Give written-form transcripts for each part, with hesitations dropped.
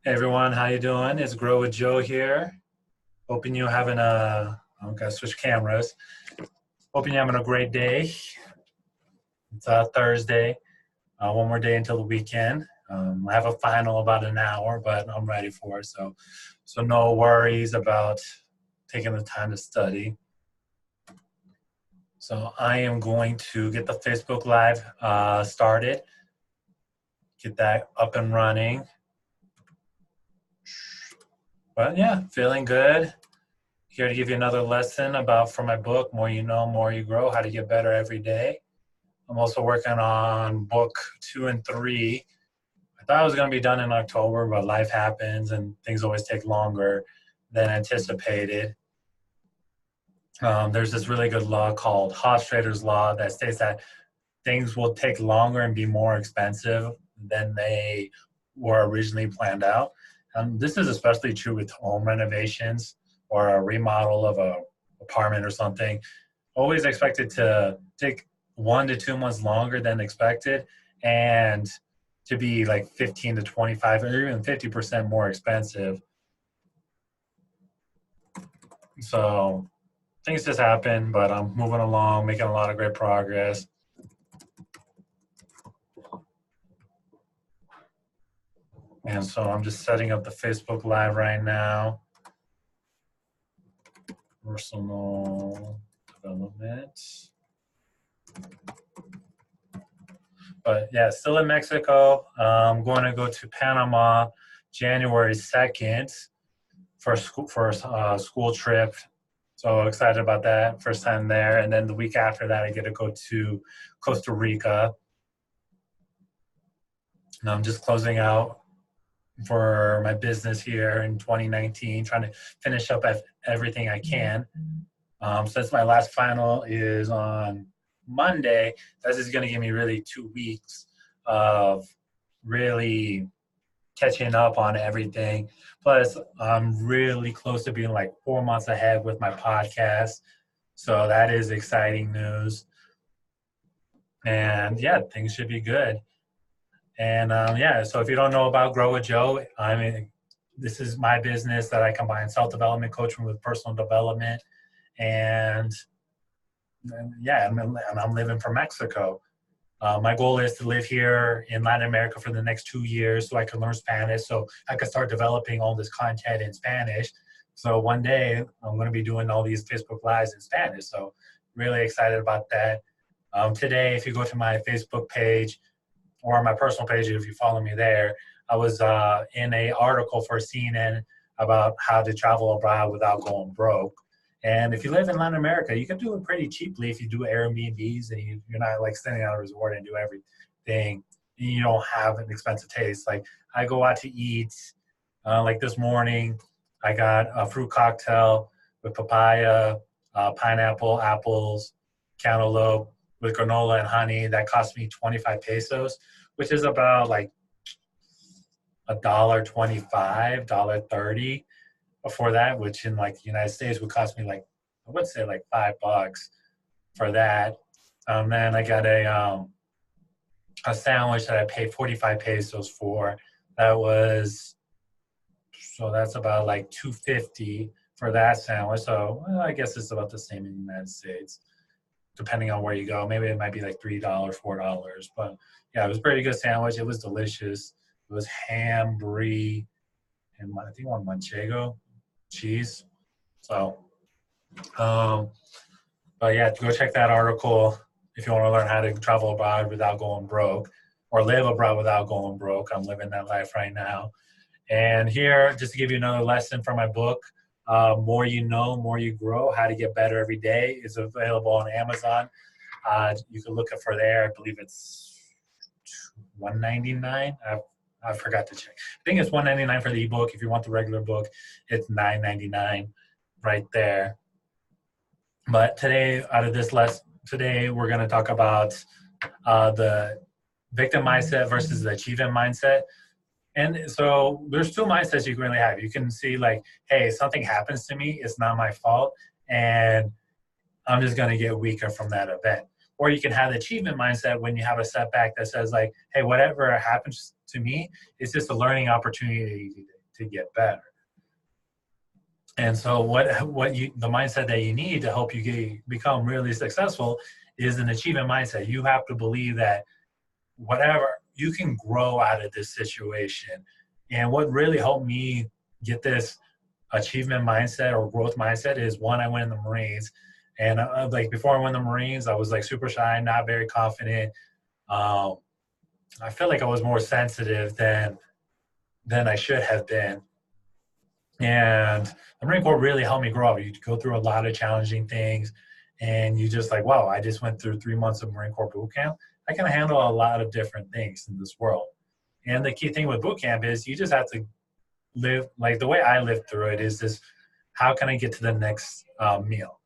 Hey everyone, how you doing? It's Grow with Joe here. Hoping you're having a. I'm gonna switch cameras. Hoping you're having a great day. It's Thursday. One more day until the weekend. I have a final about an hour, but I'm ready for it. So no worries about taking the time to study. So I am going to get the Facebook Live started. Get that up and running. But yeah, feeling good. Here to give you another lesson about from my book, More You Know, More You Grow, how to get better every day. I'm also working on book 2 and 3. I thought I was going to be done in October, but life happens and things always take longer than anticipated. There's this really good law called Hofstadter's Law that states that things will take longer and be more expensive than they were originally planned out. This is especially true with home renovations or a remodel of a apartment or something. Always expected to take 1 to 2 months longer than expected and to be like 15 to 25 or even 50% more expensive. So things just happen, but I'm moving along, making a lot of great progress. And so I'm just setting up the Facebook Live right now. Personal development. But yeah, still in Mexico. I'm going to go to Panama January 2nd for a school trip. So excited about that. First time there. And then the week after that, I get to go to Costa Rica. And I'm just closing out for my business here in 2019, trying to finish up everything I can. Since my last final is on Monday, this is going to give me really 2 weeks of really catching up on everything. Plus, I'm really close to being like 4 months ahead with my podcast. So that is exciting news. And yeah, things should be good. And yeah, so if you don't know about Grow with Joe, I mean, this is my business that I combine self-development coaching with personal development. And, and yeah, and I'm living from Mexico. My goal is to live here in Latin America for the next 2 years so I can learn Spanish, so I can start developing all this content in Spanish. So one day I'm going to be doing all these Facebook Lives in Spanish. So really excited about that. Today, if you go to my Facebook page or my personal page, if you follow me there, I was in an article for CNN about how to travel abroad without going broke. And if you live in Latin America, you can do it pretty cheaply if you do Airbnbs and you're not like staying at a resort and do everything. You don't have an expensive taste. Like I go out to eat, like this morning, I got a fruit cocktail with papaya, pineapple, apples, cantaloupe with granola and honey. That cost me 25 pesos, which is about like $1.25, $1.30 for that, which in like the United States would cost me like I would say like $5 for that. Then I got a sandwich that I paid 45 pesos for. That was so that's about like 250 for that sandwich. So well, I guess it's about the same in the United States, depending on where you go. Maybe it might be like $3, $4. But yeah, it was a pretty good sandwich. It was delicious. It was ham, brie, and I think one manchego cheese. So, um, but yeah, go check that article if you want to learn how to travel abroad without going broke or live abroad without going broke. I'm living that life right now. And here, just to give you another lesson from my book, More You Know, More You Grow, How to Get Better Every Day is available on Amazon. You can look it for there. I believe it's $1.99. I forgot to check. I think it's $1.99 for the ebook. If you want the regular book, it's $9.99 right there. But today, out of this lesson, today we're going to talk about the victim mindset versus the achievement mindset. And so there's two mindsets you can really have. You can see like, hey, something happens to me, it's not my fault, and I'm just going to get weaker from that event. Or you can have the achievement mindset when you have a setback that says like, hey, whatever happens to me, it's just a learning opportunity to get better. And so the mindset that you need to help you become really successful is an achievement mindset. You have to believe that whatever, you can grow out of this situation. And what really helped me get this achievement mindset or growth mindset is, one, I went in the Marines. And like before I went in the Marines, I was like super shy, not very confident. I feel like I was more sensitive than I should have been. And the Marine Corps really helped me grow up. You go through a lot of challenging things, and you just like, wow, I just went through 3 months of Marine Corps boot camp. I can handle a lot of different things in this world. And the key thing with boot camp is you just have to live, like the way I lived through it is this, how can I get to the next meal?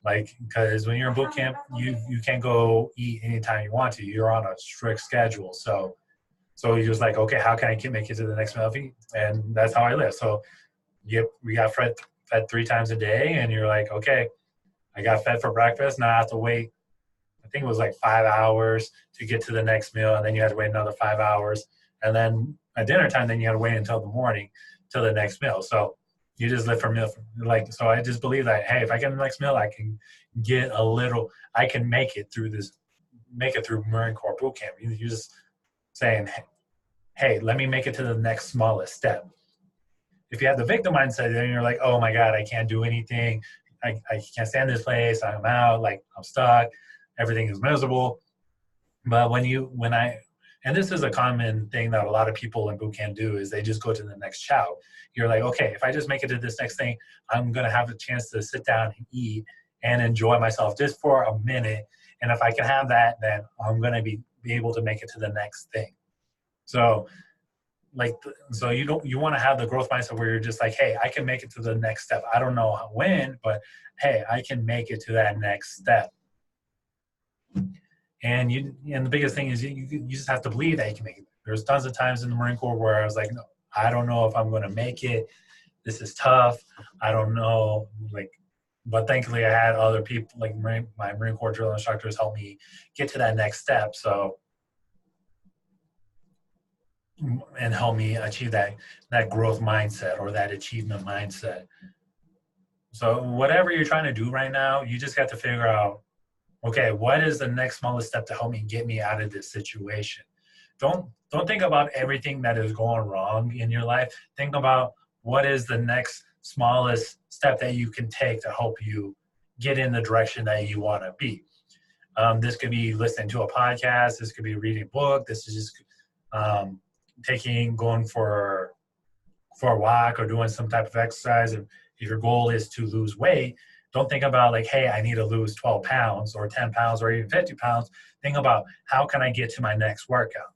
Like, because when you're in boot camp, you can't go eat anytime you want to. You're on a strict schedule. So you're just like, okay, how can I make it to the next meal? And that's how I live. So we got fed 3 times a day, and you're like, okay, I got fed for breakfast. Now I have to wait, I think it was like 5 hours to get to the next meal. And then you had to wait another 5 hours. And then at dinner time, then you had to wait until the morning till the next meal. So you just live for meal. So I just believe that, hey, if I get the next meal, I can get I can make it through Marine Corps boot camp. You're just saying, hey, let me make it to the next smallest step. If you have the victim mindset, then you're like, oh my God, I can't do anything. I can't stand this place. I'm out. Like, I'm stuck. Everything is miserable. But and this is a common thing that a lot of people in boot camp do, is they just go to the next chow. You're like, okay, if I just make it to this next thing, I'm going to have a chance to sit down and eat and enjoy myself just for a minute. And if I can have that, then I'm going to be able to make it to the next thing. So you want to have the growth mindset where you're just like, hey, I can make it to the next step. I don't know when, but hey, I can make it to that next step. And the biggest thing is you just have to believe that you can make it. There's tons of times in the Marine Corps where I was like, no, I don't know if I'm going to make it. This is tough. I don't know. But thankfully I had other people, like my Marine Corps drill instructors, help me get to that next step. And help me achieve that growth mindset or that achievement mindset. So whatever you're trying to do right now, you just got to figure out, okay, what is the next smallest step to help me get me out of this situation? Don't think about everything that is going wrong in your life. Think about what is the next smallest step that you can take to help you get in the direction that you want to be. This could be listening to a podcast. This could be reading a book. This is just going for a walk or doing some type of exercise. And if your goal is to lose weight, don't think about like, hey, I need to lose 12 pounds or 10 pounds or even 50 pounds. Think about, how can I get to my next workout?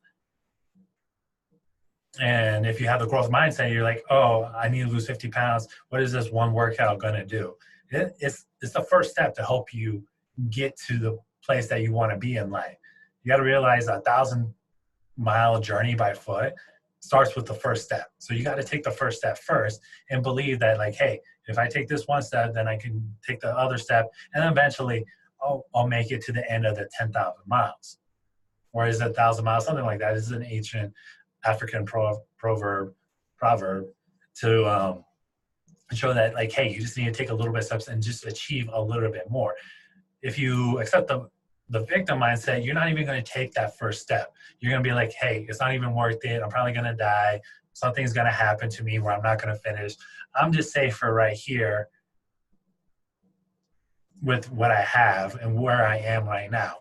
And if you have the growth mindset, you're like, oh, I need to lose 50 pounds. What is this one workout going to do? It's the first step to help you get to the place that you want to be in life. You got to realize a 1,000-mile journey by foot starts with the first step. So you got to take the first step first and believe that, like, hey, if I take this one step, then I can take the other step, and then eventually I'll make it to the end of the 10,000 miles. Or is it 1,000 miles? Something like that. This is an ancient African proverb to show that, like, hey, you just need to take a little bit of steps and just achieve a little bit more. If you accept the victim mindset, you're not even going to take that first step. You're going to be like, hey, it's not even worth it. I'm probably going to die. Something's going to happen to me where I'm not going to finish. I'm just safer right here with what I have and where I am right now.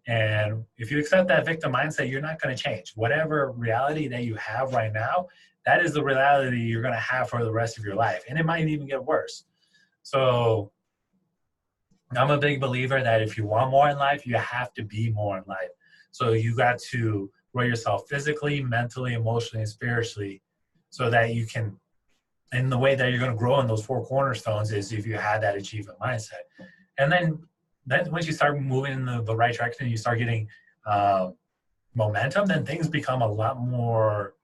And if you accept that victim mindset, you're not going to change. Whatever reality that you have right now, that is the reality you're going to have for the rest of your life. And it might even get worse. So I'm a big believer that if you want more in life, you have to be more in life. So you got to grow yourself physically, mentally, emotionally, and spiritually, so that you can, and the way that you're going to grow in those 4 cornerstones is if you had that achievement mindset. And then once you start moving in the right direction, you start getting momentum, then things become a lot more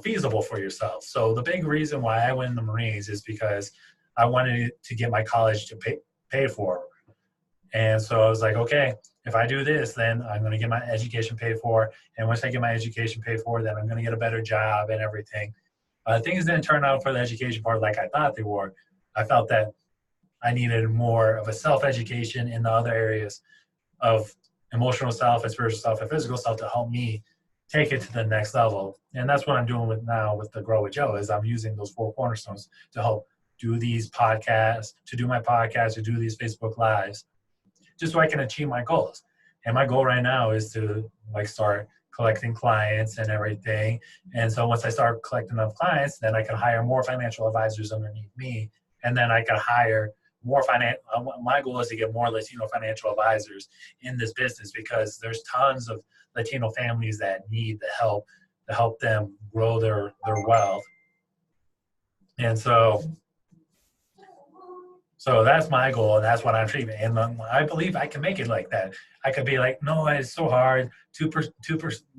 feasible for yourself. So the big reason why I went in the Marines is because I wanted to get my college to pay for. And so I was like, okay, if I do this, then I'm going to get my education paid for. And once I get my education paid for, then I'm going to get a better job and everything. Things didn't turn out for the education part like I thought they were. I felt that I needed more of a self-education in the other areas of emotional self and spiritual self and physical self to help me take it to the next level. And that's what I'm doing with now with the Grow with Joe, is I'm using those 4 cornerstones to help do these podcasts, to do my podcast, to do these Facebook Lives, just so I can achieve my goals. And my goal right now is to like start collecting clients and everything. And so once I start collecting enough clients, then I can hire more financial advisors underneath me. And then I can hire more my goal is to get more Latino financial advisors in this business, because there's tons of Latino families that need the help to help them grow their wealth. And so that's my goal, and that's what I'm achieving. And I believe I can make it like that. I could be like, no, it's so hard. 2%,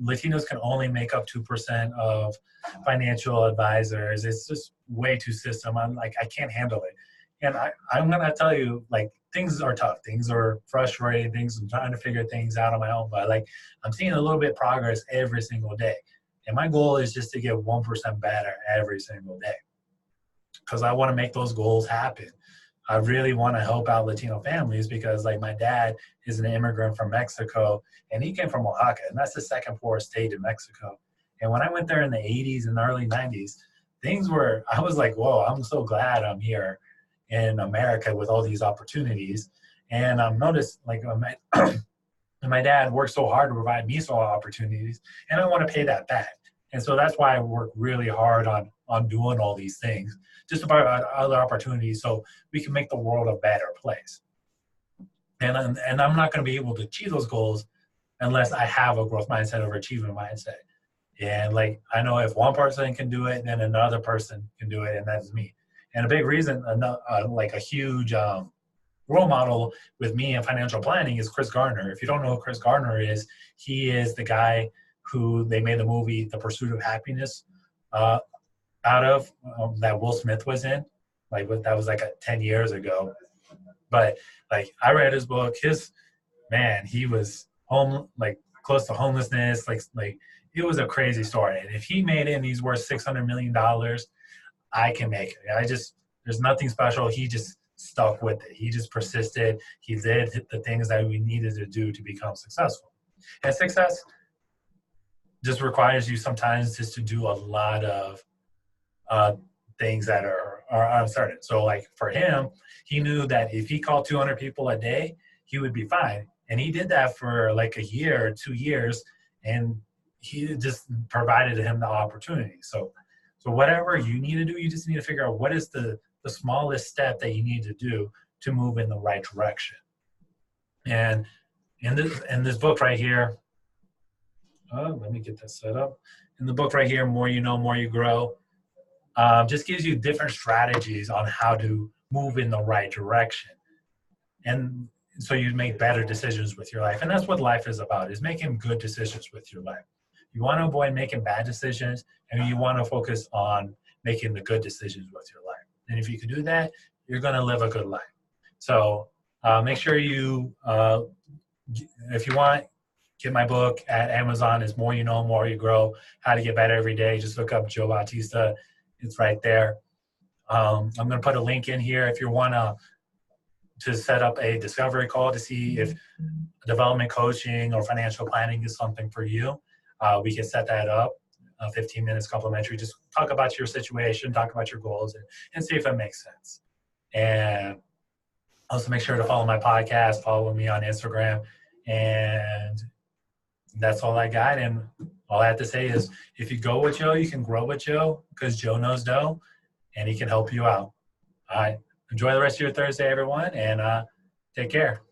Latinos can only make up 2% of financial advisors. It's just way too system. I'm like, I can't handle it. And I'm going to tell you, like, things are tough. Things are frustrating. I'm trying to figure things out on my own. But, like, I'm seeing a little bit of progress every single day. And my goal is just to get 1% better every single day, because I want to make those goals happen. I really want to help out Latino families, because, like, my dad is an immigrant from Mexico, and he came from Oaxaca, and that's the second poorest state in Mexico. And when I went there in the 80s and early 90s, I was like, whoa, I'm so glad I'm here in America with all these opportunities. And I've noticed, like, my dad worked so hard to provide me so opportunities, and I want to pay that back. And so that's why I work really hard on doing all these things, just about other opportunities, so we can make the world a better place. And I'm not going to be able to achieve those goals unless I have a growth mindset or achievement mindset. And, like, I know if one person can do it, then another person can do it, and that's me. And a big reason, like a huge role model with me in financial planning, is Chris Gardner. If you don't know who Chris Gardner is, he is the guy who they made the movie The Pursuit of Happiness out of, that Will Smith was in. Like, that was like 10 years ago. But, like, I read his book. He was close to homelessness. Like it was a crazy story. And if he made it and he's worth $600 million, I can make it. There's nothing special. He just stuck with it. He just persisted. He did the things that we needed to do to become successful. And success just requires you sometimes just to do a lot of things that are uncertain. So, like, for him, he knew that if he called 200 people a day, he would be fine. And he did that for like a year or 2 years, and he just provided him the opportunity. So whatever you need to do, you just need to figure out what is the smallest step that you need to do to move in the right direction. And in this book right here, let me get that set up. In the book right here, More You Know, More You Grow, just gives you different strategies on how to move in the right direction. And so you make better decisions with your life. And that's what life is about, is making good decisions with your life. You want to avoid making bad decisions, and you want to focus on making the good decisions with your life. And if you can do that, you're going to live a good life. So make sure you, if you want, get my book at Amazon. It's More You Know, More You Grow, How to Get Better Every Day. Just look up Joe Bautista. It's right there. I'm going to put a link in here if you want to set up a discovery call to see if development coaching or financial planning is something for you. We can set that up, 15 minutes complimentary. Just talk about your situation, talk about your goals, and see if it makes sense. And also make sure to follow my podcast, follow me on Instagram. And that's all I got. And all I have to say is, if you go with Joe, you can grow with Joe, because Joe knows Joe, and he can help you out. All right. Enjoy the rest of your Thursday, everyone, and take care.